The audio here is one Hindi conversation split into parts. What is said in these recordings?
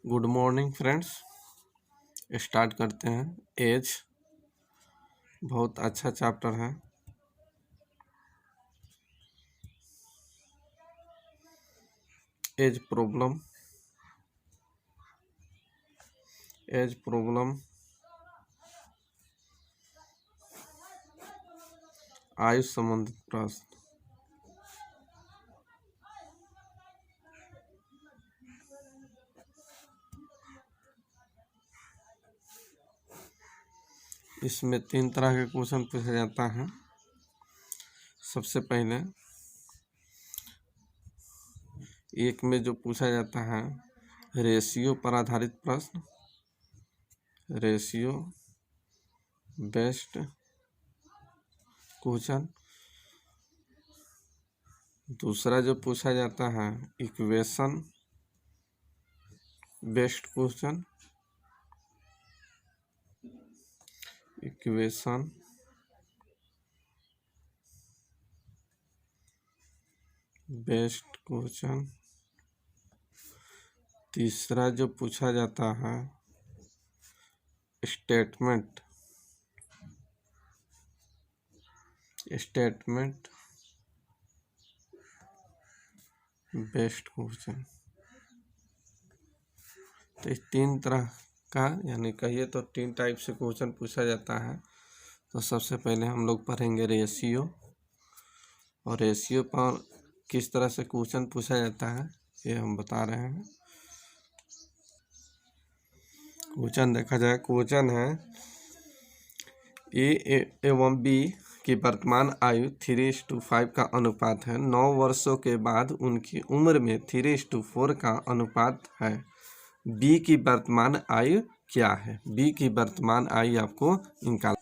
Good morning friends. स्टार्ट करते हैं। एज बहुत अच्छा चैप्टर है। एज प्रॉब्लम आयु संबंधित प्रश्न। इसमें 3 तरह के क्वेश्चन पूछा जाता है। सबसे पहले एक में जो पूछा जाता है रेशियो पर आधारित प्रश्न, रेशियो बेस्ड क्वेश्चन। दूसरा जो पूछा जाता है equation based question, equation based question. तीसरा जो पूछा जाता है स्टेटमेंट बेस्ड क्वेश्चन। तो इस 3 तरह का यानी कहिए तो 3 टाइप से क्वेश्चन पूछा जाता है। तो सबसे पहले हम लोग पढ़ेंगे रेशियो, और रेशियो पर किस तरह से क्वेश्चन पूछा जाता है ये हम बता रहे हैं। क्वेश्चन देखा जाए, क्वेश्चन है ए एवं बी की वर्तमान आयु 3:5 का अनुपात है। 9 वर्षों के बाद उनकी उम्र में 3:4 का अनुपात है। बी की वर्तमान आयु क्या है? बी की वर्तमान आयु आपको निकाल।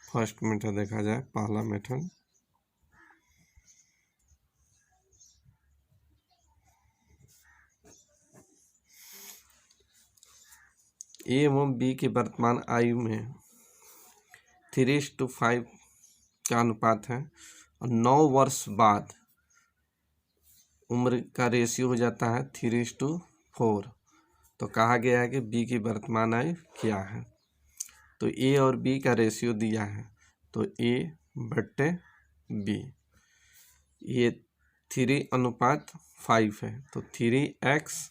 फर्स्ट मेथड देखा जाए, पहला मेथड ए एवं बी की वर्तमान आयु में 3:5 का अनुपात है और 9 वर्ष बाद उम्र का रेशियो हो जाता है 3:4। तो कहा गया है कि बी की वर्तमान आयु क्या है। तो ए और बी का रेशियो दिया है, तो ए बट्टे बी, ये 3:5 है तो 3x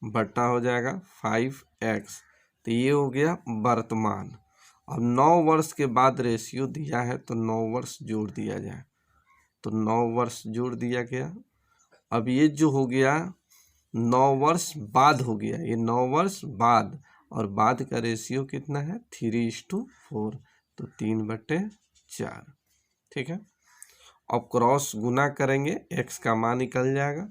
बट्टा हो जाएगा 5x। तो ये हो गया वर्तमान। अब 9 वर्ष के बाद रेशियो दिया है तो 9 वर्ष जोड़ दिया जाए, तो 9 वर्ष जोड़ दिया गया। अब ये जो हो गया 9 वर्ष बाद हो गया, ये 9 वर्ष बाद, और बाद का रेशियो कितना है 3:4, तो 3/4। ठीक है। अब क्रॉस गुना करेंगे, x का मान निकल जाएगा।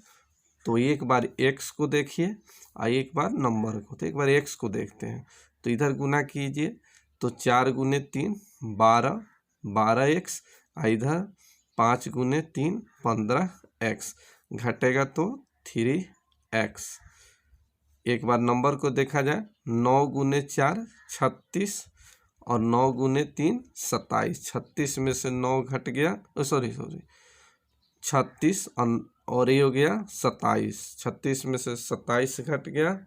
तो एक बार x को देखिए और एक बार नंबर को, तो एक बार x को देखते हैं। तो इधर गुना कीजिए तो 4 गुने 3 12, 12x, इधर 5 गुने 3 15x, घटेगा तो 3x। एक बार नंबर को देखा जाए, 9 गुने 4 36 और 9 गुने 3 27। 36 में से 9 घट गया, सॉरी 36 और ये हो गया 27। 36 में से 27 घट गया,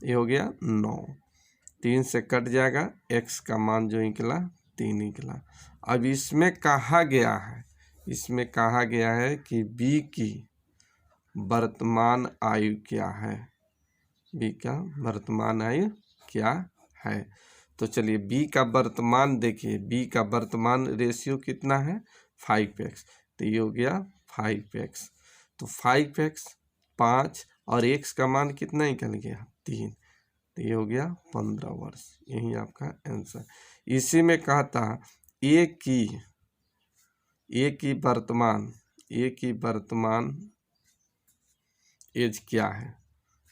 ये हो गया 9। 3 से कट जाएगा, x का मान जो निकला 3 निकला। अब इसमें कहा गया है कि b की वर्तमान आयु क्या है। b का वर्तमान आयु क्या है? तो चलिए b का वर्तमान देखिए, b का वर्तमान रेशियो कितना है 5x, तो ये हो गया 5x। तो 5x 5 और x का मान कितना निकल गया 3, तो ये हो गया 15 वर्ष। यही आपका आंसर। इसी में कहता a की वर्तमान एज क्या है।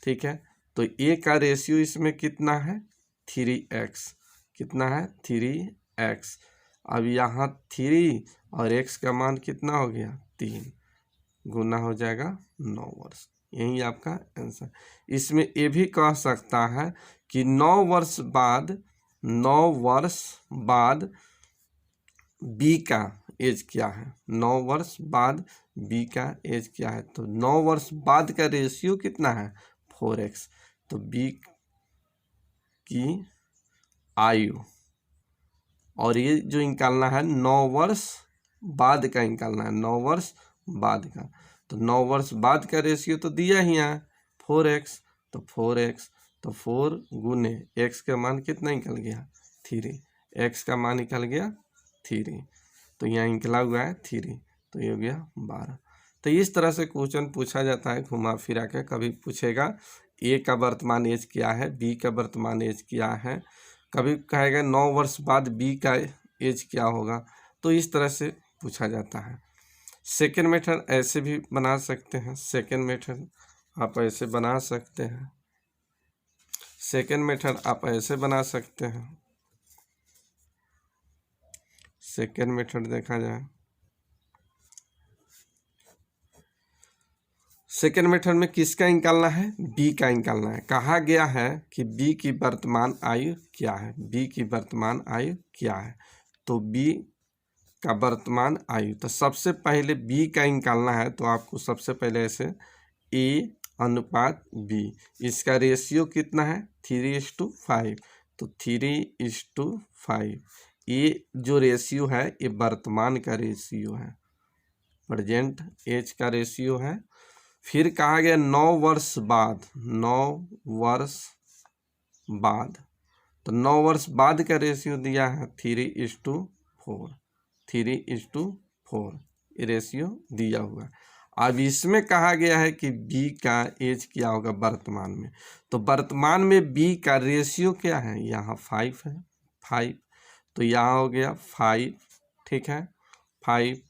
ठीक है। तो a का रेशियो इसमें कितना है 3x, कितना है 3x। अब यहाँ 3 और x का मान कितना हो गया 3, गुना हो जाएगा 9 वर्ष। यही आपका आंसर। इसमें ये भी कह सकता है कि 9 वर्ष बाद b का एज क्या है, 9 वर्ष बाद बी का एज क्या है। तो 9 वर्ष बाद का रेशियो कितना है, 4x। तो बी की आयु, और ये जो निकालना है 9 वर्ष बाद का निकालना है, 9 वर्ष बाद का। तो 9 वर्ष बाद का रेशियो तो दिया ही है 4x, तो 4x, तो 4 गुने x का मान कितना निकल गया 3, x का मान निकल गया 3, तो यहाँ निकला हुआ है 3, तो ये हो गया 12। तो इस तरह से क्वेश्चन पूछा जाता है घुमा फिरा के। कभी पूछेगा ए का वर्तमान एज क्या है, बी का वर्तमान एज क्या है, कभी कहेगा 9 वर्ष बाद बी का एज क्या होगा। तो इस तरह से पूछा जाता है। सेकेंड मेथड ऐसे भी बना सकते हैं, सेकेंड मेथड आप ऐसे बना सकते हैं, सेकेंड मेथड आप ऐसे बना सकते हैं। सेकेंड मेथड देखा जाए, सेकेंड मेथड में किसका निकालना है, बी का निकालना है। कहा गया है कि बी की वर्तमान आयु क्या है, बी की वर्तमान आयु क्या है। तो बी का वर्तमान आयु, तो सबसे पहले बी का निकालना है, तो आपको सबसे पहले ऐसे ए अनुपात बी, इसका रेशियो कितना है 3:5, तो 3:5। ये जो रेशियो है ये वर्तमान का रेशियो है, प्रेजेंट एज का रेशियो है। फिर कहा गया 9 वर्ष बाद, 9 वर्ष बाद, तो 9 वर्ष बाद का रेशियो दिया है 3:4, 3:4 ये रेशियो दिया हुआ है। अब इसमें कहा गया है कि बी का एज क्या होगा वर्तमान में, तो वर्तमान में बी का रेशियो क्या है, यहाँ 5 है, 5, तो यहाँ हो गया 5, ठीक है, 5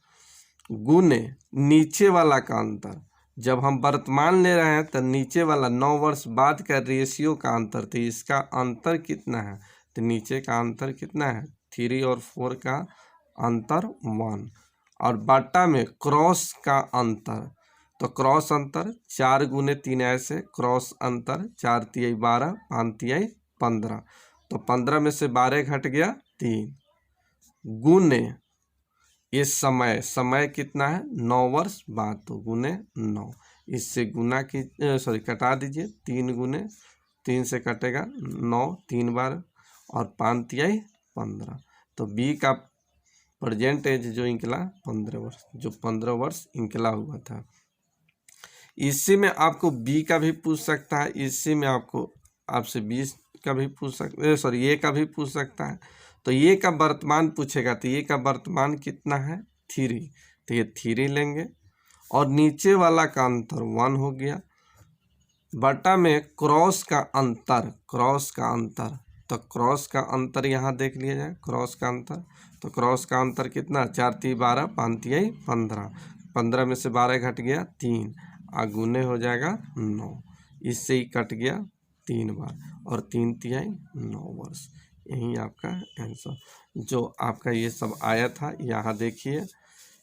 गुने नीचे वाला का अंतर। जब हम वर्तमान ले रहे हैं तो नीचे वाला 9 वर्ष बाद का रेशियो का अंतर, तो इसका अंतर कितना है, तो नीचे का अंतर कितना है 3 और 4 का अंतर 1, और बटा में क्रॉस का अंतर, तो क्रॉस अंतर 4 गुने 3 ऐसे, क्रॉस अंतर 4 तिहाई 12, 5 तिहाई 15, तो 15 में से 12 घट गया 3, गुने ये समय, समय कितना है 9 वर्ष बाद, तो गुने 9, इससे गुना की सॉरी कटा दीजिए, 3 गुने 3 से कटेगा 9 3 बार, और 5 तिहाई 15, तो बी का प्रेजेंट एज जो निकला 15 वर्ष, जो 15 वर्ष निकला हुआ था। इसी में आपको बी का भी पूछ सकता है, इसी में आपको आपसे 20 का भी पूछ सकता, सॉरी ए का भी पूछ सकता है। तो ये का वर्तमान पूछेगा, तो ये का वर्तमान कितना है 3, तो ये 3 लेंगे, और नीचे वाला का अंतर 1 हो गया, बटा में क्रॉस का अंतर, क्रॉस का अंतर, तो क्रॉस का अंतर यहाँ देख लिया जाए, क्रॉस का अंतर, तो क्रॉस का अंतर कितना 4 तिहाई 12, 5 तिहाई 15, 15 में से 12 घट गया 3, गुने हो जाएगा 9, इससे ही कट गया 3 बार, और 3 तिहाई 9 वर्ष। यही आपका आंसर जो आपका ये सब आया था, यहाँ देखिए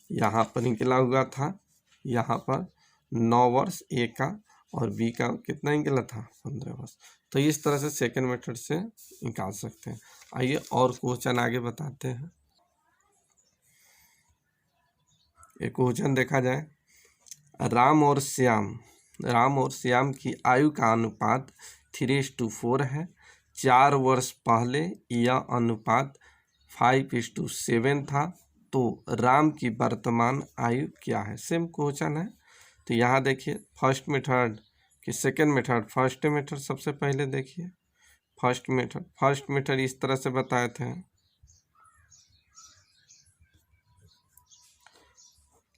यहाँ पर निकला हुआ था, यहाँ पर 9 वर्ष ए का, और बी का कितना निकला था 15 वर्ष। तो इस तरह से सेकंड मेथड से निकाल सकते हैं। आइए और क्वेश्चन आगे बताते हैं। एक क्वेश्चन देखा जाए, राम और श्याम की आयु का अनुपात 3:4 है। 4 वर्ष पहले यह अनुपात 5:7 था, तो राम की वर्तमान आयु क्या है। सेम क्वेश्चन है। तो यहाँ देखिए फर्स्ट मेथड कि सेकेंड मेथड, फर्स्ट मेथड सबसे पहले देखिए, फर्स्ट मेथड इस तरह से बताए थे।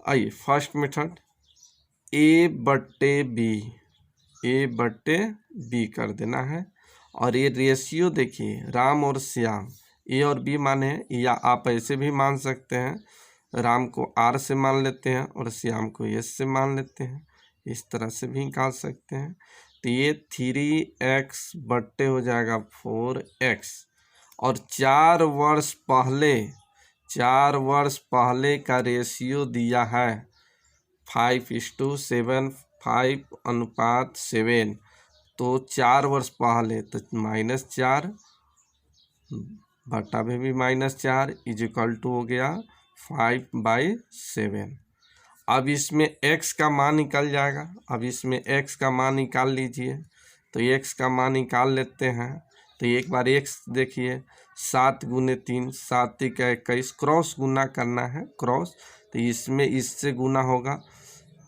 आइए फर्स्ट मेथड A/B कर देना है, और ये रेशियो देखिए राम और श्याम, ए और बी माने, या आप ऐसे भी मान सकते हैं, राम को R से मान लेते हैं और श्याम को S से मान लेते हैं, इस तरह से भी निकाल सकते हैं। तो ये 3x बट्टे हो जाएगा 4x, और 4 वर्ष पहले का रेशियो दिया है 5:7, 5:7, तो 4 वर्ष पहले, तो -4 बटा में भी -4 इजिकल टू हो गया 5/7। अब इसमें x का मान निकल जाएगा। अब इसमें x का मान निकाल लीजिए। तो x का मान निकाल लेते हैं। तो एक बार x देखिए, 7 गुने 3, 7 3 21, क्रॉस गुना करना है, क्रॉस। तो इसमें इससे गुना होगा,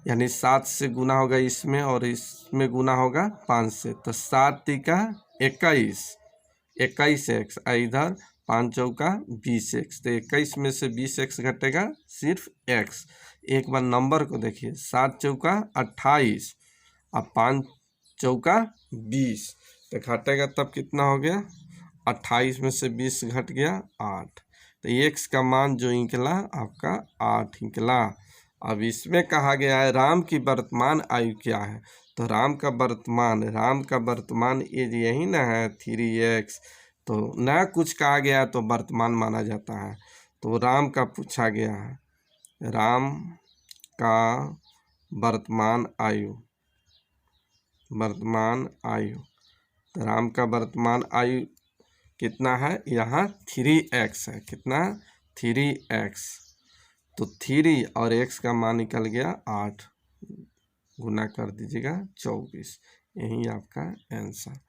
यानी 7 से गुना होगा इसमें, और इसमें गुना होगा 5 से। तो 7 3 21, 21x, इधर 5 चौका 20x। तो 21 में से 20x घटेगा सिर्फ x। एक बार नंबर को देखिए, 7 चौका 28 और 5 चौका 20। तो घटेगा तब कितना हो गया, 28 में से 20 घट गया 8। तो x का मान जो निकला आपका 8 निकला। अब इसमें कहा गया है राम की वर्तमान आयु क्या है। तो राम का वर्तमान एज यही ना है 3x। तो नया कुछ कहा गया है तो वर्तमान माना जाता है। तो राम का पूछा गया है, राम का वर्तमान आयु, तो राम का वर्तमान आयु कितना है, यहाँ 3x है। कितना, 3x। तो 3 और x का मान निकल गया 8, गुना कर दीजिएगा 24। यही आपका आंसर।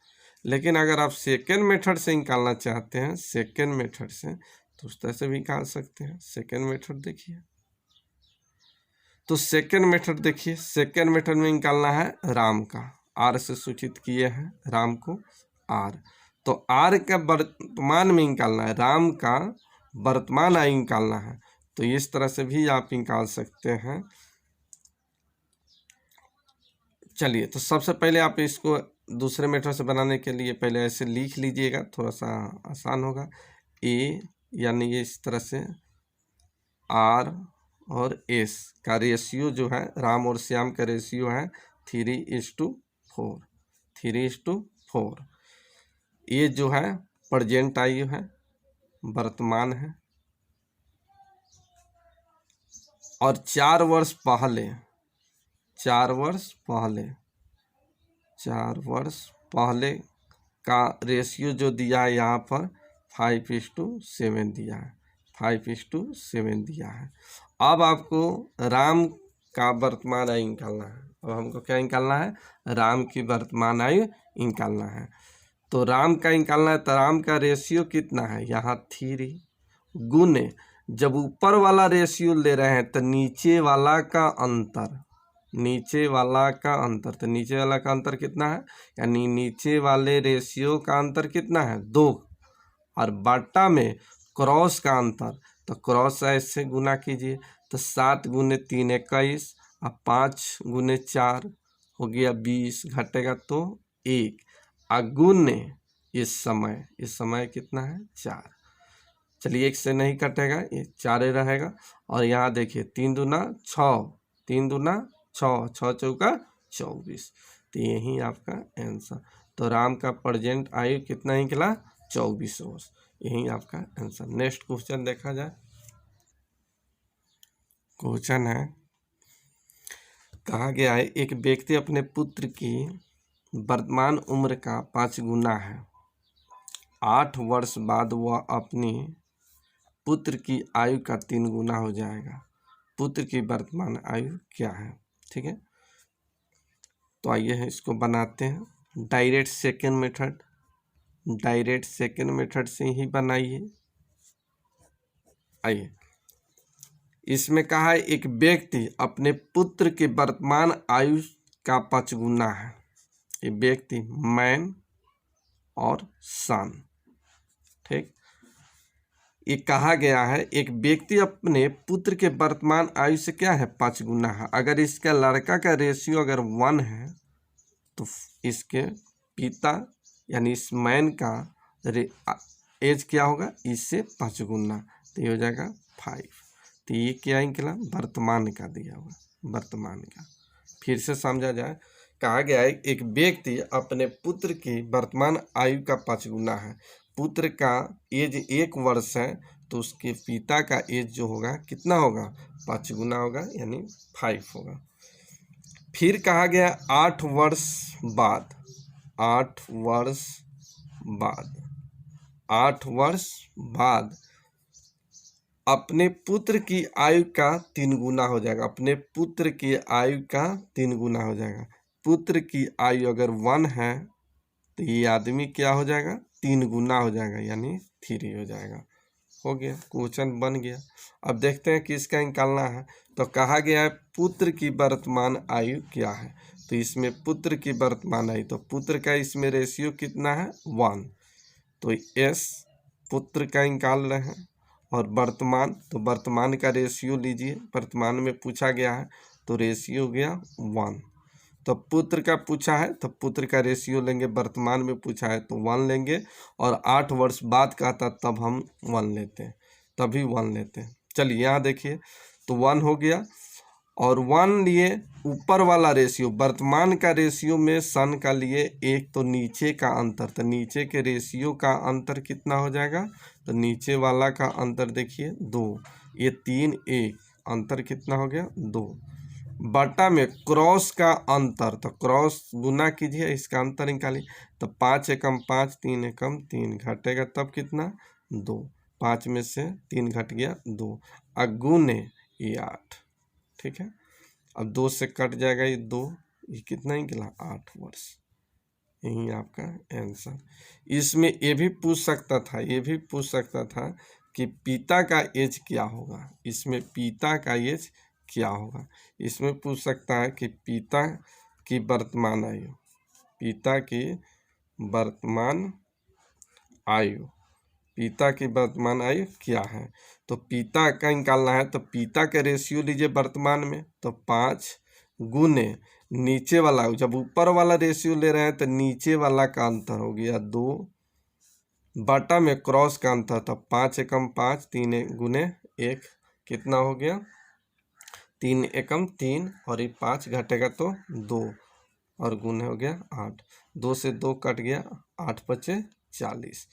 लेकिन अगर आप सेकेंड मेथड से निकालना चाहते हैं, सेकेंड मेथड से, तो उस तरह से भी निकाल सकते हैं। सेकेंड मेथड देखिए, तो सेकेंड मेथड देखिए, सेकेंड मेथड में निकालना है राम का, आर से सूचित किए हैं राम को, आर। तो आर का वर्तमान में निकालना है, राम का वर्तमान आयु निकालना है। तो इस तरह से भी आप निकाल सकते हैं। चलिए, तो सबसे पहले आप इसको दूसरे मेथड से बनाने के लिए पहले ऐसे लिख लीजिएगा, थोड़ा सा आसान होगा। ए यानी ये इस तरह से आर और एस का रेशियो जो है, राम और श्याम का रेशियो है 3:4, 3:4। ये जो है प्रेजेंट आयु है, वर्तमान है। और 4 वर्ष पहले, 4 वर्ष पहले का रेशियो जो दिया है यहाँ पर 5:7 दिया है, 5:7 दिया है। अब आपको राम का वर्तमान आयु निकालना है। अब हमको क्या निकालना है, राम की वर्तमान आयु निकालना है। तो राम का निकालना है, तो राम का रेशियो कितना है, यहाँ 3 गुने, जब ऊपर वाला रेशियो ले रहे हैं तो नीचे वाला का अंतर, नीचे वाला का अंतर। तो नीचे वाला का अंतर कितना है, यानी नीचे वाले रेशियो का अंतर कितना है, 2, और बाटा में क्रॉस का अंतर। तो क्रॉस ऐसे गुना कीजिए। तो 7 गुने 3 21, और 5 गुने 4 हो गया 20, घटेगा तो 1, गुने इस समय कितना है, 4। चलिए, 1 से नहीं कटेगा, ये 4 रहेगा। और यहाँ देखिए 3 दूना 6, 3 दूना 6, 6 चौका 24। तो यही आपका आंसर। तो राम का प्रेजेंट आयु कितना निकला, 24 वर्ष। यही आपका आंसर। नेक्स्ट क्वेश्चन देखा जाए। क्वेश्चन है, कहा गया है एक व्यक्ति अपने पुत्र की वर्तमान उम्र का 5 गुना है। 8 वर्ष बाद वह अपनी पुत्र की आयु का 3 गुना हो जाएगा। पुत्र की वर्तमान आयु क्या है, ठीक है। तो आइए इसको बनाते हैं। डायरेक्ट सेकेंड मेथड से ही बनाइए। आइए, इसमें कहा है एक व्यक्ति अपने पुत्र के वर्तमान आयु का 5 गुना है। ये व्यक्ति मैन और सन, ठीक। ये कहा गया है एक व्यक्ति अपने पुत्र के वर्तमान आयु से क्या है, 5 गुना है। अगर इसका लड़का का रेशियो अगर 1 है तो इसके पिता यानी इस मैन का एज क्या होगा, इससे 5 गुना। तो ये हो जाएगा 5। तो ये क्या निकला, वर्तमान का दिया हुआ, वर्तमान का। फिर से समझा जाए, कहा गया है एक व्यक्ति अपने पुत्र की वर्तमान आयु का 5 गुना है। पुत्र का एज 1 वर्ष है, तो उसके पिता का एज जो होगा कितना होगा, 5 गुना होगा, यानी 5 होगा। फिर कहा गया 8 वर्ष बाद, 8 वर्ष बाद अपने पुत्र की आयु का 3 गुना हो जाएगा। अपने पुत्र की आयु का 3 गुना हो जाएगा। पुत्र की आयु अगर 1 है तो ये आदमी क्या हो जाएगा, 3 गुना हो जाएगा, यानी 3 हो जाएगा। हो गया, क्वेश्चन बन गया। अब देखते हैं किसका निकालना है। तो कहा गया है पुत्र की वर्तमान आयु क्या है। तो इसमें पुत्र की वर्तमान आयु, तो पुत्र का इसमें रेशियो कितना है, 1। तो एस पुत्र का निकाल रहे हैं। और वर्तमान, तो वर्तमान का रेशियो लीजिए, वर्तमान में पूछा गया है तो रेशियो हो गया 1। तो पुत्र का पूछा है तो पुत्र का रेशियो लेंगे, वर्तमान में पूछा है तो 1 लेंगे, और 8 वर्ष बाद का था तब हम 1 लेते हैं, तभी 1 लेते हैं। चलिए यहाँ देखिए, तो 1 हो गया, और 1 लिए ऊपर वाला रेशियो, वर्तमान का रेशियो में सन का लिए 1, तो नीचे का अंतर, तो नीचे के रेशियो का अंतर कितना हो जाएगा, तो नीचे वाला का अंतर देखिए 2, ये 3 1, अंतर कितना हो गया 2, बटा में क्रॉस का अंतर, तो क्रॉस गुना कीजिए, इसका अंतर निकालिए, तो 5 एकम 5, 3 एकम 3, घटेगा तब कितना 2, 5 में से 3 घट गया 2, अगुने ये 8। ठीक है, अब 2 से कट जाएगा ये 2, ये कितना निकला 8 वर्ष। यही आपका आंसर। इसमें ये भी पूछ सकता था, ये भी पूछ सकता था कि पिता का एज क्या होगा, इसमें पिता का एज क्या होगा। इसमें पूछ सकता है कि पिता की वर्तमान आयु, पिता की वर्तमान आयु, पिता की वर्तमान आयु क्या है। तो पिता का निकालना है, तो पिता का रेशियो लीजिए वर्तमान में, तो 5 गुने नीचे वाला, जब ऊपर वाला रेशियो ले रहे हैं तो नीचे वाला का अंतर हो गया 2, बटा में क्रॉस का अंतर, तो 5 एकम 5, 3 गुने 1, कितना हो गया 3 एकम 3, और ये 5 घटेगा तो 2, और गुने हो गया 8, 2 से 2 कट गया, 8 पचे 40।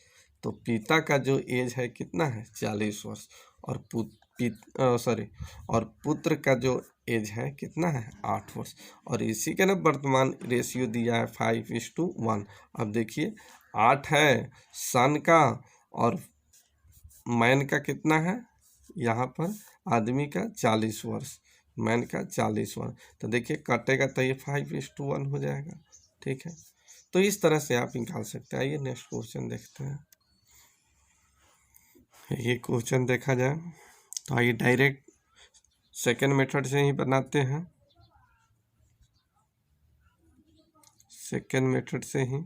तो पिता का जो एज है कितना है 40 वर्ष, और और पुत्र का जो एज है कितना है 8 वर्ष, और इसी के ना वर्तमान रेशियो दिया है 5:1। अब देखिए 8 है सन का, और मैन का कितना है, यहाँ पर आदमी का 40 वर्ष, मैन का 40 वर्ष, तो देखिए कटेगा तो ये 5:1 हो जाएगा। ठीक है, तो इस तरह से आप निकाल सकते हैं। आइए नेक्स्ट क्वेश्चन देखते हैं। ये क्वेश्चन देखा जाए तो आइए डायरेक्ट सेकेंड मेथड से ही बनाते हैं, सेकेंड मेथड से ही।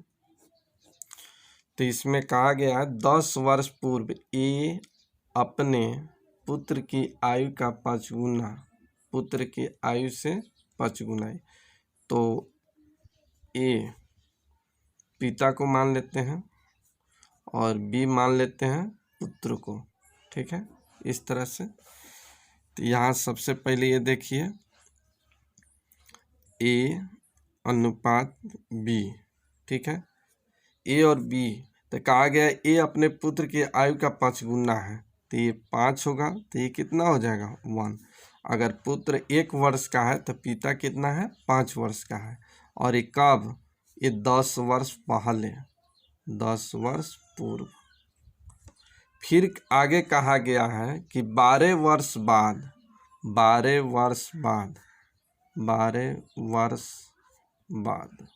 तो इसमें कहा गया है 10 वर्ष पूर्व ए अपने पुत्र की आयु का 5 गुना, पुत्र की आयु से 5 गुना, तो ए पिता को मान लेते हैं और बी मान लेते हैं पुत्र को। ठीक है, इस तरह से। तो यहाँ सबसे पहले ये देखिए ए अनुपात बी। ठीक है, ए और बी, तो कहा गया ए अपने पुत्र की आयु का 5 गुना है, तो ये 5 होगा, तो ये कितना हो जाएगा 1। अगर पुत्र 1 वर्ष का है तो पिता कितना है 5 वर्ष का है, और ये कब, ये 10 वर्ष पहले, 10 वर्ष पूर्व। फिर आगे कहा गया है कि 12 वर्ष बाद, 12 वर्ष बाद, 12 वर्ष बाद,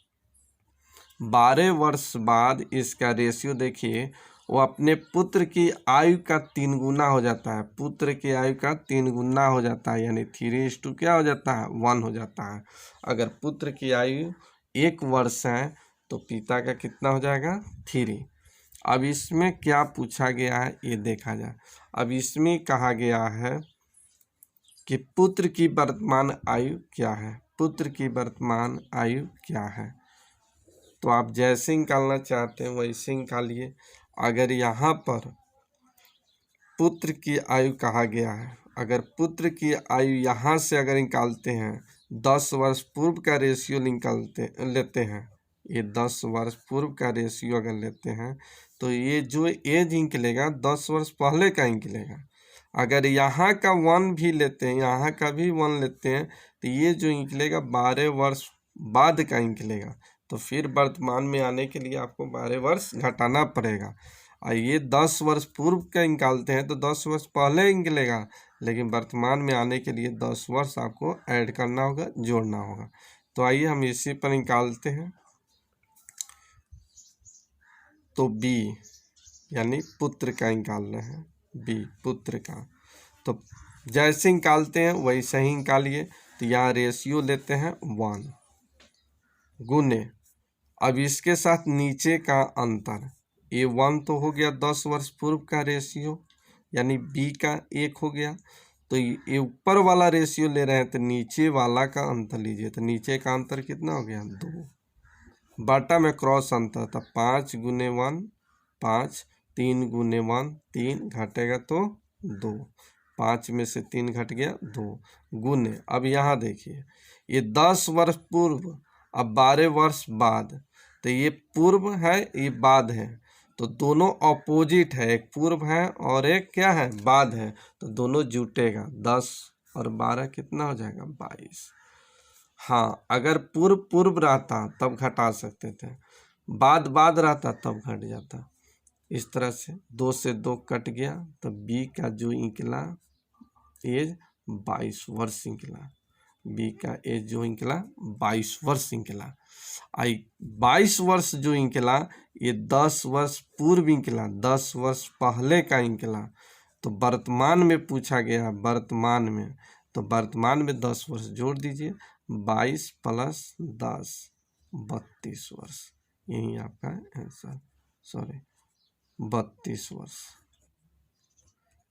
12 वर्ष बाद इसका रेशियो देखिए, वो अपने पुत्र की आयु का 3 गुना हो जाता है, पुत्र की आयु का 3 गुना हो जाता है, यानी 3:2 क्या हो जाता है 1 हो जाता है। अगर पुत्र की आयु 1 वर्ष है तो पिता का कितना हो जाएगा 3। अब इसमें क्या पूछा गया है ये देखा जाए। अब इसमें कहा गया है कि पुत्र की वर्तमान आयु क्या है, पुत्र की वर्तमान आयु क्या है। तो आप जैसे निकालना चाहते हैं वैसे निकालिए। अगर यहाँ पर पुत्र की आयु कहा गया है, अगर पुत्र की आयु यहाँ से अगर निकालते हैं 10 वर्ष पूर्व का रेशियो लेते हैं, ये 10 वर्ष पूर्व का रेशियो अगर लेते हैं तो ये जो एज निकलेगा 10 वर्ष पहले का निकलेगा। अगर यहाँ का 1 भी लेते हैं, यहाँ का भी 1 लेते हैं, तो ये जो निकलेगा 12 वर्ष बाद का निकलेगा। तो फिर वर्तमान में आने के लिए आपको 12 वर्ष घटाना पड़ेगा। और ये 10 वर्ष पूर्व का निकालते हैं तो 10 वर्ष पहले ही निकलेगा, लेकिन वर्तमान में आने के लिए 10 वर्ष आपको ऐड करना होगा, जोड़ना होगा। तो आइए हम इसी पर निकालते हैं। तो बी यानी पुत्र का निकाल रहे हैं, बी पुत्र का। तो जैसे निकालते हैं वैसे ही निकालिए। तो यहाँ रेशियो लेते हैं 1 गुने, अब इसके साथ नीचे का अंतर, ये 1 तो हो गया 10 वर्ष पूर्व का रेशियो, यानी बी का 1 हो गया। तो ये ऊपर वाला रेशियो ले रहे हैं तो नीचे वाला का अंतर लीजिए। तो नीचे का अंतर कितना हो गया? 2 बाटा में क्रॉस अंतर था 5 गुने 1 5, 3 गुने 1 3, घटेगा तो 2, 5 में से 3 घट गया 2 गुने। अब यहाँ देखिए ये 10 वर्ष पूर्व, अब 12 वर्ष बाद, तो ये पूर्व है ये बाद है, तो दोनों अपोजिट है, एक पूर्व है और एक क्या है? बाद है। तो दोनों जुटेगा, 10 और 12 कितना हो जाएगा? 22। हाँ, अगर पूर्व पूर्व रहता तब घटा सकते थे, बाद रहता तब घट जाता। इस तरह से 2 से 2 कट गया, तो बी का जो निकला एज 22 वर्ष निकला, बी का एज जो निकला 22 वर्ष निकला। आई 22 वर्ष जो निकला ये 10 वर्ष पूर्व निकला, 10 वर्ष पहले का निकला। तो वर्तमान में पूछा गया, वर्तमान में, तो वर्तमान में 10 वर्ष जोड़ दीजिए, 22 प्लस 10 32 वर्ष, यही आपका आंसर, सॉरी 32 वर्ष,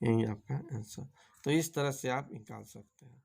यही आपका आंसर। तो इस तरह से आप निकाल सकते हैं।